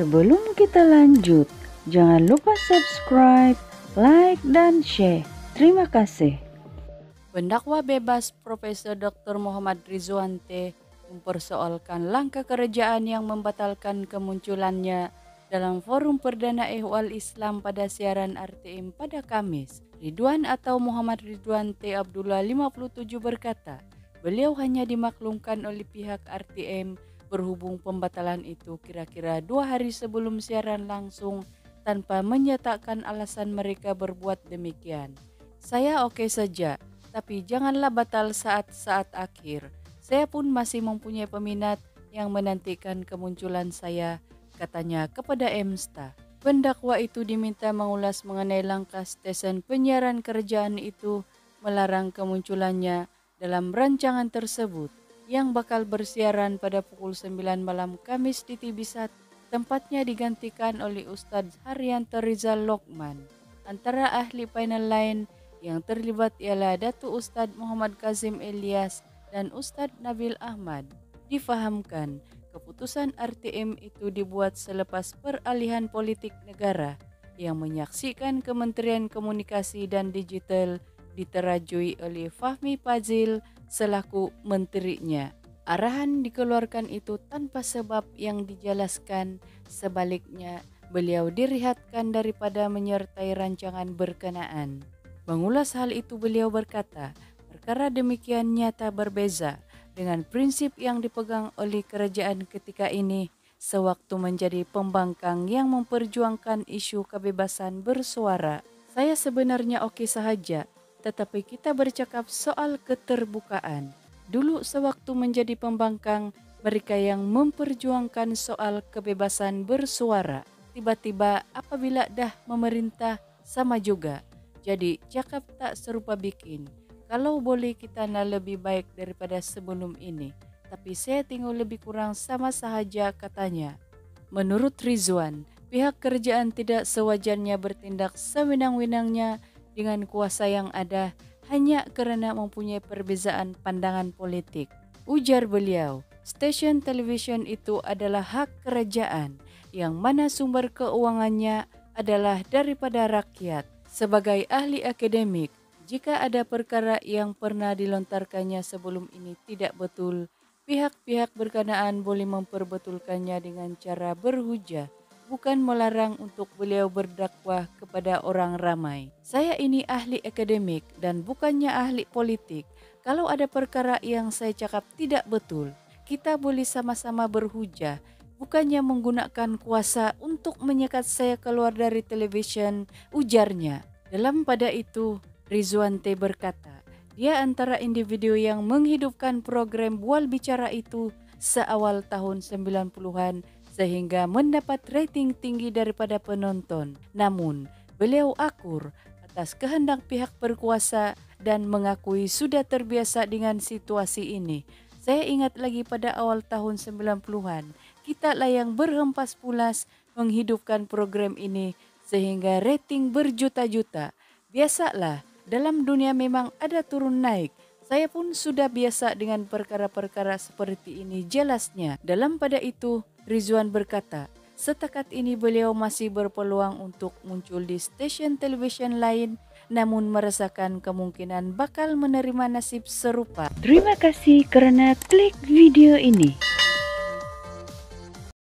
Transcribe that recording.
Sebelum kita lanjut, jangan lupa subscribe, like, dan share. Terima kasih. Pendakwa bebas Profesor Dr. Muhammad Ridzuan T. mempersoalkan langkah kerajaan yang membatalkan kemunculannya dalam forum perdana Ehwal Islam pada siaran RTM pada Kamis. Ridwan atau Muhammad Ridwan T. Abdullah 57 berkata, beliau hanya dimaklumkan oleh pihak RTM berhubung pembatalan itu kira-kira 2 hari sebelum siaran langsung tanpa menyatakan alasan mereka berbuat demikian. Saya oke saja, tapi janganlah batal saat-saat akhir. Saya pun masih mempunyai peminat yang menantikan kemunculan saya, katanya kepada Emsta. Pendakwa itu diminta mengulas mengenai langkah stesen penyiaran kerajaan itu melarang kemunculannya dalam rancangan tersebut yang bakal bersiaran pada pukul 9 malam Kamis di TV1. Tempatnya digantikan oleh Ustadz Haryanto Rizal Lokman. Antara ahli panel lain yang terlibat ialah Datuk Ustadz Muhammad Kazim Ilyas dan Ustadz Nabil Ahmad. Difahamkan, keputusan RTM itu dibuat selepas peralihan politik negara yang menyaksikan Kementerian Komunikasi dan Digital diterajui oleh Fahmi Fadzil selaku menterinya. Arahan dikeluarkan itu tanpa sebab yang dijelaskan, sebaliknya beliau direhatkan daripada menyertai rancangan berkenaan. Mengulas hal itu beliau berkata, perkara demikian nyata berbeza dengan prinsip yang dipegang oleh kerajaan ketika ini sewaktu menjadi pembangkang yang memperjuangkan isu kebebasan bersuara. Saya sebenarnya oke sahaja, tetapi kita bercakap soal keterbukaan. Dulu sewaktu menjadi pembangkang, mereka yang memperjuangkan soal kebebasan bersuara. Tiba-tiba apabila dah memerintah sama juga. Jadi cakap tak serupa bikin. Kalau boleh kita nak lebih baik daripada sebelum ini. Tapi saya tengok lebih kurang sama sahaja, katanya. Menurut Ridzuan, pihak kerajaan tidak sewajarnya bertindak sewenang-wenangnya dengan kuasa yang ada hanya kerana mempunyai perbezaan pandangan politik. Ujar beliau, stesen televisyen itu adalah hak kerajaan yang mana sumber keuangannya adalah daripada rakyat. Sebagai ahli akademik, jika ada perkara yang pernah dilontarkannya sebelum ini tidak betul, pihak-pihak berkenaan boleh memperbetulkannya dengan cara berhujah, bukan melarang untuk beliau berdakwah kepada orang ramai. Saya ini ahli akademik dan bukannya ahli politik. Kalau ada perkara yang saya cakap tidak betul, kita boleh sama-sama berhujah, bukannya menggunakan kuasa untuk menyekat saya keluar dari televisyen, ujarnya. Dalam pada itu, Ridzuan T. berkata, dia antara individu yang menghidupkan program Bual Bicara itu seawal tahun 90-an sehingga mendapat rating tinggi daripada penonton. Namun, beliau akur atas kehendak pihak berkuasa dan mengakui sudah terbiasa dengan situasi ini. Saya ingat lagi pada awal tahun 90-an, kita lah yang berhempas pulas menghidupkan program ini sehingga rating berjuta-juta. Biasalah, dalam dunia memang ada turun naik. Saya pun sudah biasa dengan perkara-perkara seperti ini, jelasnya. Dalam pada itu, Ridzuan berkata, setakat ini beliau masih berpeluang untuk muncul di stesen televisyen lain, namun merasakan kemungkinan bakal menerima nasib serupa. Terima kasih kerana klik video ini.